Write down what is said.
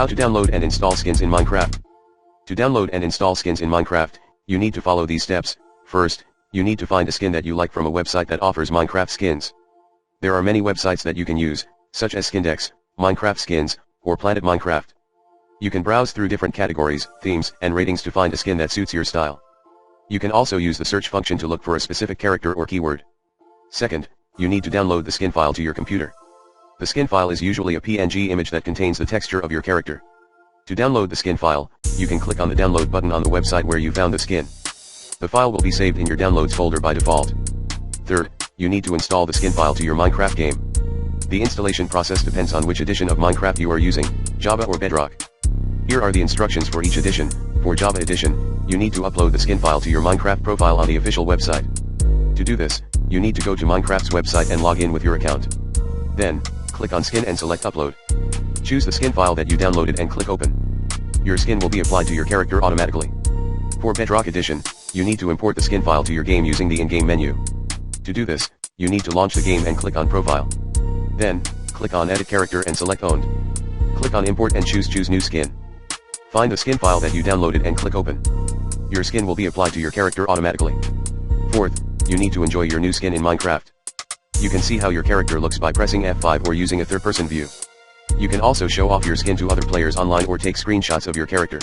How to download and install skins in Minecraft. To download and install skins in Minecraft, you need to follow these steps. First, you need to find a skin that you like from a website that offers Minecraft skins. There are many websites that you can use, such as Skindex, Minecraft Skins, or Planet Minecraft. You can browse through different categories, themes, and ratings to find a skin that suits your style. You can also use the search function to look for a specific character or keyword. Second, you need to download the skin file to your computer. The skin file is usually a PNG image that contains the texture of your character. To download the skin file, you can click on the download button on the website where you found the skin. The file will be saved in your downloads folder by default. Third, you need to install the skin file to your Minecraft game. The installation process depends on which edition of Minecraft you are using, Java or Bedrock. Here are the instructions for each edition. For Java edition, you need to upload the skin file to your Minecraft profile on the official website. To do this, you need to go to Minecraft's website and log in with your account. Then, click on Skin and select Upload. Choose the skin file that you downloaded and click Open. Your skin will be applied to your character automatically. For Bedrock edition, you need to import the skin file to your game using the in-game menu. To do this, you need to launch the game and click on Profile. Then, click on Edit Character and select Owned. Click on Import and choose New Skin. Find the skin file that you downloaded and click Open. Your skin will be applied to your character automatically. Fourth, you need to enjoy your new skin in Minecraft. You can see how your character looks by pressing F5 or using a third-person view. You can also show off your skin to other players online or take screenshots of your character.